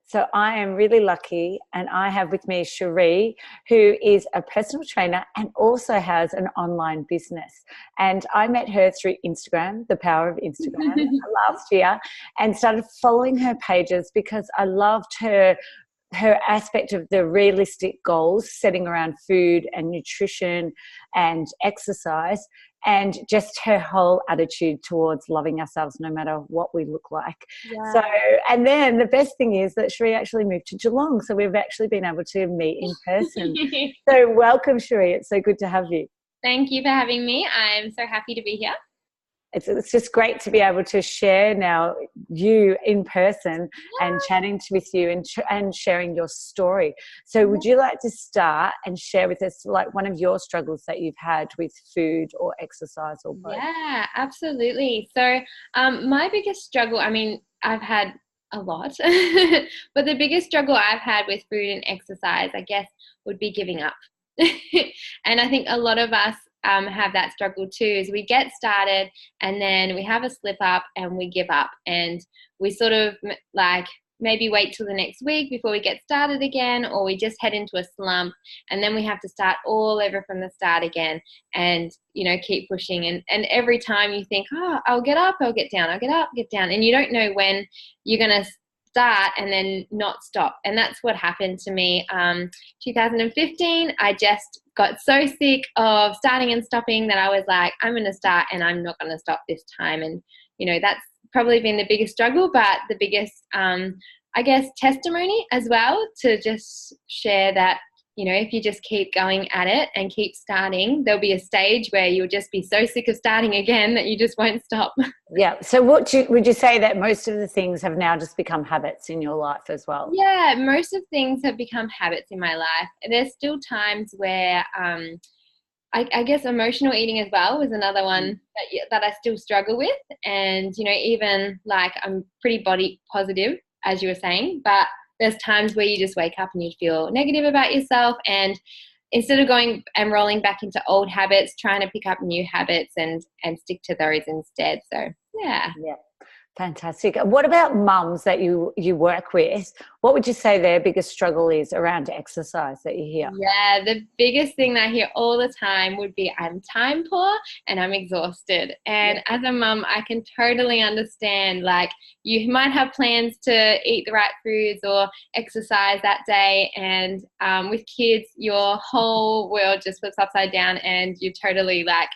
So I am really lucky, and I have with me Sharee, who is a personal trainer and also has an online business. And I met her through Instagram, the power of Instagram, last year, and started following her pages because I loved her aspect of the realistic goals setting around food and nutrition and exercise, and just her whole attitude towards loving ourselves no matter what we look like. Yeah. So, and then the best thing is that Sheree actually moved to Geelong, so we've actually been able to meet in person. So welcome, Sheree. It's so good to have you. Thank you for having me. I'm so happy to be here. It's just great to be able to share now you in person and chatting with you and sharing your story. So would you like to start and share with us like one of your struggles that you've had with food or exercise or both? Yeah, absolutely. So my biggest struggle, I mean, I've had a lot, but the biggest struggle I've had with food and exercise, I guess, would be giving up. And I think a lot of us have that struggle too, is we get started and then we have a slip up and we give up, and we sort of like maybe wait till the next week before we get started again, or we just head into a slump and then we have to start all over from the start again and, keep pushing. And every time you think, oh, I'll get up, I'll get down, I'll get up, get down. And you don't know when you're going to start and then not stop. And that's what happened to me. 2015, I just got so sick of starting and stopping that I was like, I'm going to start and I'm not going to stop this time. And, that's probably been the biggest struggle, but the biggest, I guess, testimony as well, to just share that, if you just keep going at it and keep starting, there'll be a stage where you'll just be so sick of starting again that you just won't stop. Yeah. So would you say that most of the things have now just become habits in your life as well? Yeah, most of things have become habits in my life. There's still times where I guess emotional eating as well was another one that I still struggle with. And, even like I'm pretty body positive, as you were saying, but there's times where you just wake up and you feel negative about yourself. And instead of going and rolling back into old habits, trying to pick up new habits and stick to those instead. So, yeah. Yeah. Fantastic. What about mums that you work with? What would you say their biggest struggle is around exercise that you hear? Yeah, the biggest thing that I hear all the time would be I'm time poor and I'm exhausted. And as a mum, I can totally understand, like, you might have plans to eat the right foods or exercise that day, and with kids, your whole world just flips upside down and you're totally like,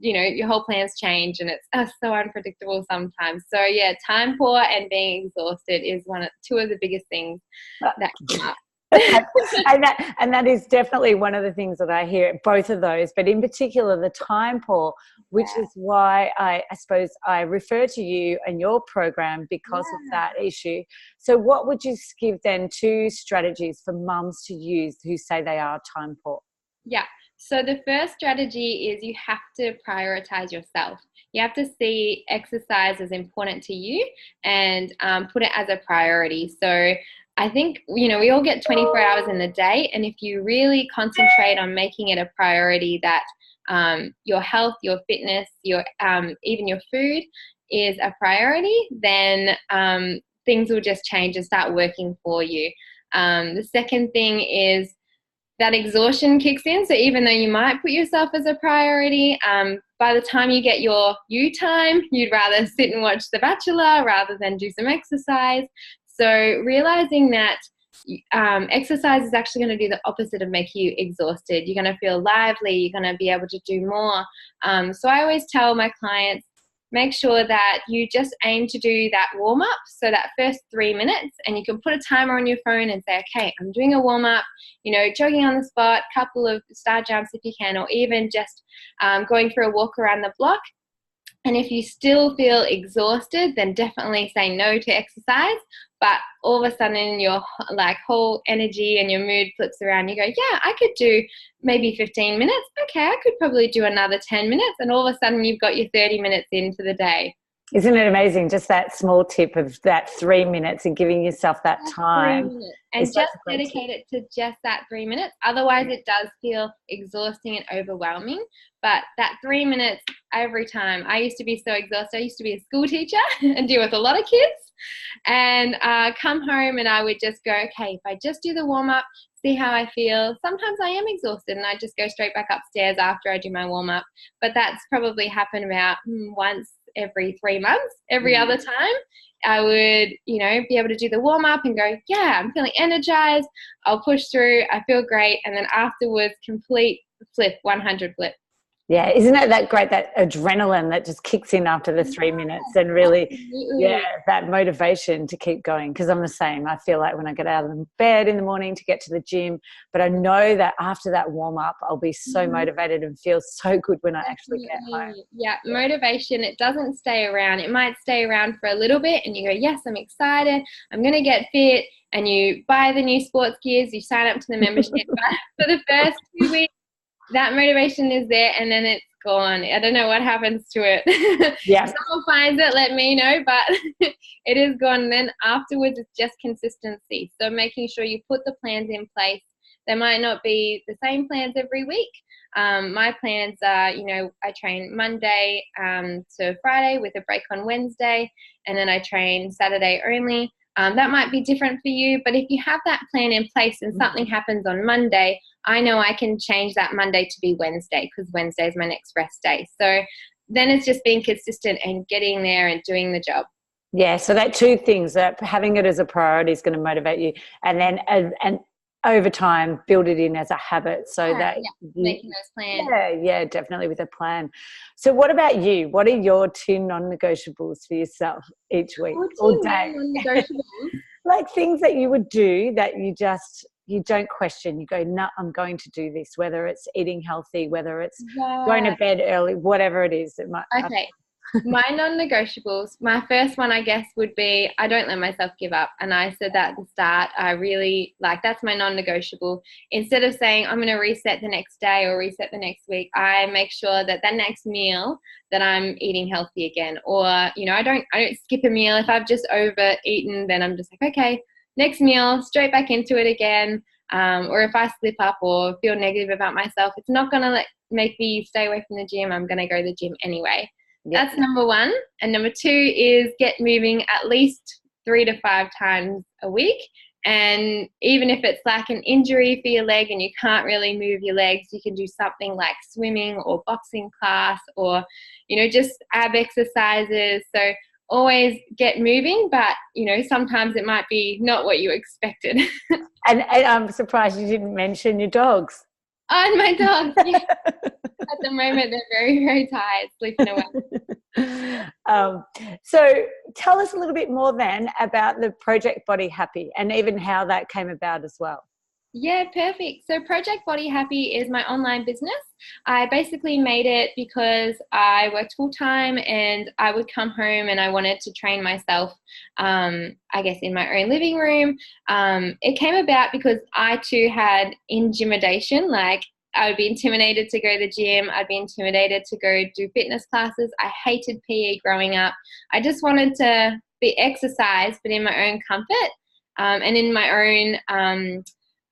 your whole plans change, and it's so unpredictable sometimes. So yeah, time poor and being exhausted is two of the biggest things that come up. and that is definitely one of the things that I hear, both of those, but in particular the time poor, which is why I suppose I refer to you and your program because of that issue. So what would you give then 2 strategies for mums to use who say they are time poor? Yeah. So the first strategy is you have to prioritize yourself. You have to see exercise as important to you and put it as a priority. So I think, we all get 24 hours in the day. And if you really concentrate on making it a priority that your health, your fitness, even your food is a priority, then things will just change and start working for you. The second thing is that exhaustion kicks in. So even though you might put yourself as a priority, by the time you get your you time, you'd rather sit and watch The Bachelor rather than do some exercise. So realizing that exercise is actually going to do the opposite of make you exhausted. You're going to feel lively. You're going to be able to do more. So I always tell my clients, make sure that you just aim to do that warm up. So that first 3 minutes, and you can put a timer on your phone and say, okay, I'm doing a warm up, jogging on the spot, couple of star jumps if you can, or even just going for a walk around the block. And if you still feel exhausted, then definitely say no to exercise. But all of a sudden your whole energy and your mood flips around. You go, yeah, I could do maybe 15 minutes. Okay, I could probably do another 10 minutes. And all of a sudden you've got your 30 minutes in for the day. Isn't it amazing? Just that small tip of that 3 minutes and giving yourself that Just time. 3 minutes. And just dedicate it to just that 3 minutes. Otherwise, it does feel exhausting and overwhelming. But that 3 minutes every time. I used to be so exhausted. I used to be a school teacher and deal with a lot of kids. And come home and I would just go, okay, if I just do the warm up, see how I feel. Sometimes I am exhausted and I just go straight back upstairs after I do my warm up. But that's probably happened about once every 3 months. Every other time I would, be able to do the warm up and go, yeah, I'm feeling energized. I'll push through. I feel great. And then afterwards, complete flip, 100 flip. Yeah, isn't it that great, that adrenaline that just kicks in after the 3 minutes and really, Absolutely. that motivation to keep going? Because I'm the same. I feel like when I get out of bed in the morning to get to the gym, but I know that after that warm up, I'll be so motivated and feel so good when I actually get home. Yeah, motivation, it doesn't stay around. It might stay around for a little bit and you go, yes, I'm excited. I'm going to get fit. And you buy the new sports gears, you sign up to the membership. But for the first 2 weeks, that motivation is there and then it's gone. I don't know what happens to it. Yeah. If someone finds it, let me know, but it is gone. And then afterwards, it's just consistency. So making sure you put the plans in place. They might not be the same plans every week. My plans are, I train Monday to Friday with a break on Wednesday, and then I train Saturday only. That might be different for you, but if you have that plan in place and something happens on Monday, I know I can change that Monday to be Wednesday because Wednesday is my next rest day. So then it's just being consistent and getting there and doing the job. Yeah, so that two things, that having it as a priority is going to motivate you, and then and over time build it in as a habit so that making those plans. Yeah, definitely with a plan. So what about you? What are your 2 non-negotiables for yourself each week or day? Like things that you would do that you don't question. You go, no, I'm going to do this, whether it's eating healthy, whether it's going to bed early, whatever it is. Okay. My non-negotiables, my first one, I guess, would be I don't let myself give up. And I said that at the start. I really that's my non-negotiable. Instead of saying I'm going to reset the next day or reset the next week, I make sure that next meal that I'm eating healthy again. Or, I don't skip a meal. If I've just overeaten, then I'm just like, okay, next meal, straight back into it again. Or if I slip up or feel negative about myself, it's not going to make me stay away from the gym. I'm going to go to the gym anyway. Yep. That's number one. And number 2 is get moving at least 3 to 5 times a week. And even if it's like an injury for your leg and you can't really move your legs, you can do something like swimming or boxing class or, just ab exercises. So always get moving, but, sometimes it might be not what you expected. And I'm surprised you didn't mention your dogs. Oh, and my dogs, yeah. At the moment, they're very, very tired, sleeping away. So tell us a little bit more then about the Project Body Happy and even how that came about as well. Yeah, perfect. So Project Body Happy is my online business. I basically made it because I worked full time and I would come home and I wanted to train myself, I guess, in my own living room. It came about because I too had intimidation, like I would be intimidated to go to the gym. I'd be intimidated to go do fitness classes. I hated PE growing up. I just wanted to be exercise, but in my own comfort and in my own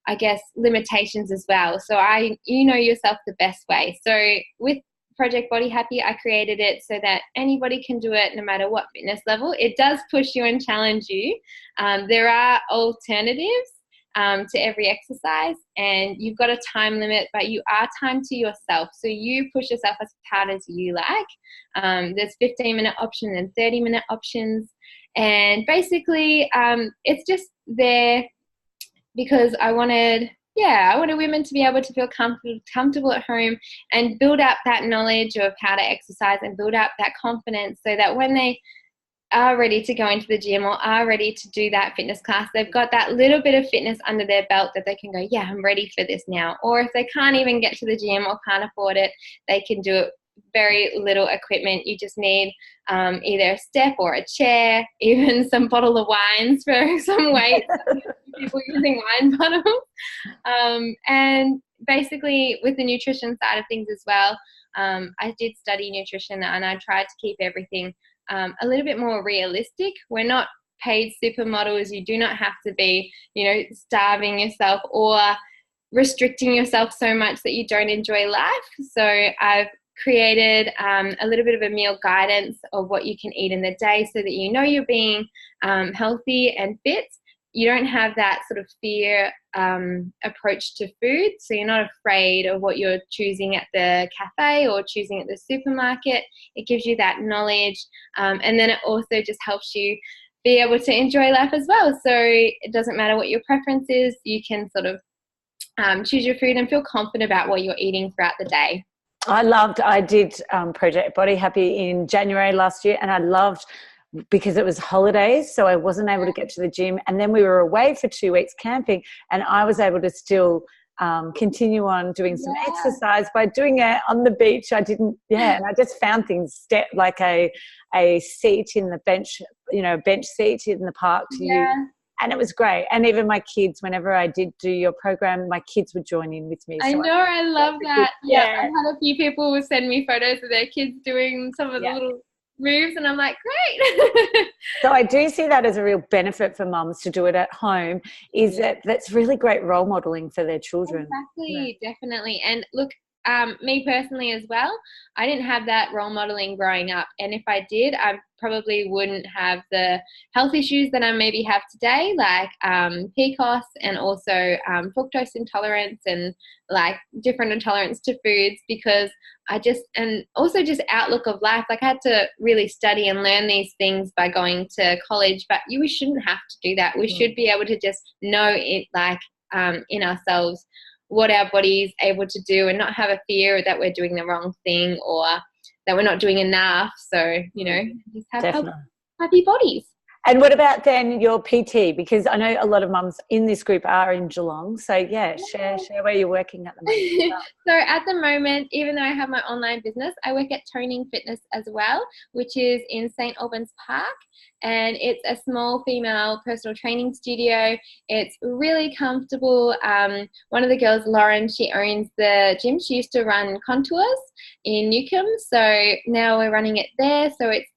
I guess, limitations as well. So you know yourself the best way. So with Project Body Happy, I created it so that anybody can do it no matter what fitness level. It does push you and challenge you. There are alternatives to every exercise and you've got a time limit, but you are timed to yourself. So you push yourself as hard as you like. There's 15-minute options and 30-minute options. And basically it's just there because I wanted women to be able to feel comfortable at home and build up that knowledge of how to exercise and build up that confidence so that when they are ready to go into the gym or are ready to do that fitness class, they've got that little bit of fitness under their belt that they can go, yeah, I'm ready for this now. Or if they can't even get to the gym or can't afford it, they can do it very little equipment. You just need either a step or a chair, even some bottle of wines for some weights. People using wine bottles. And basically with the nutrition side of things as well, I did study nutrition and I tried to keep everything a little bit more realistic. We're not paid supermodels. You do not have to be, starving yourself or restricting yourself so much that you don't enjoy life. So I've created a little bit of a meal guidance of what you can eat in the day so that you're being healthy and fit. You don't have that sort of fear approach to food. So you're not afraid of what you're choosing at the cafe or choosing at the supermarket. It gives you that knowledge. And then it also just helps you be able to enjoy life as well. So it doesn't matter what your preference is. You can sort of choose your food and feel confident about what you're eating throughout the day. I did Project Body Happy in January last year, and I loved because it was holidays, so I wasn't able to get to the gym, and then we were away for 2 weeks camping, and I was able to still continue on doing some exercise by doing it on the beach. And I just found things like a seat in the bench, bench seat in the park to use. And it was great. And even my kids, whenever I did do your program, my kids would join in with me. I love that. Yeah. I've had a few people who send me photos of their kids doing some of the little moves, and I'm like, great. So I do see that as a real benefit for mums to do it at home, that's really great role modeling for their children. Exactly, definitely. And look, me personally as well, I didn't have that role modeling growing up, and if I did, I probably wouldn't have the health issues that I maybe have today, like PCOS and also fructose intolerance and like different intolerance to foods, because and also just outlook of life. Like I had to really study and learn these things by going to college, but we shouldn't have to do that. We should be able to just know it, like in ourselves, what our body is able to do, and not have a fear that we're doing the wrong thing or that we're not doing enough. So, just have happy bodies. And what about then your PT? Because I know a lot of mums in this group are in Geelong. So, share where you're working at the moment. So at the moment, even though I have my online business, I work at Sharee Fitness as well, which is in St. Albans Park. And it's a small female personal training studio. It's really comfortable. One of the girls, Lauren, she owns the gym. She used to run Contours in Newcombe. So now we're running it there. So it's,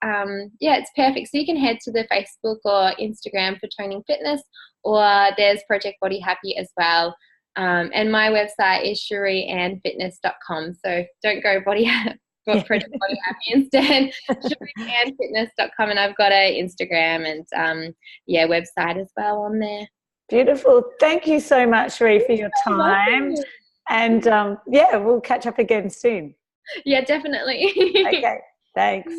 it's perfect. So you can head to the Facebook or Instagram for Training Fitness, or there's Project Body Happy as well. And my website is ShareeAnneFitness.com. So don't go Project Body Happy instead. ShareeAnneFitness.com, and I've got a Instagram and website as well on there. Beautiful. Thank you so much, Sharee, for your time. And we'll catch up again soon. Yeah, definitely. Okay. Thanks.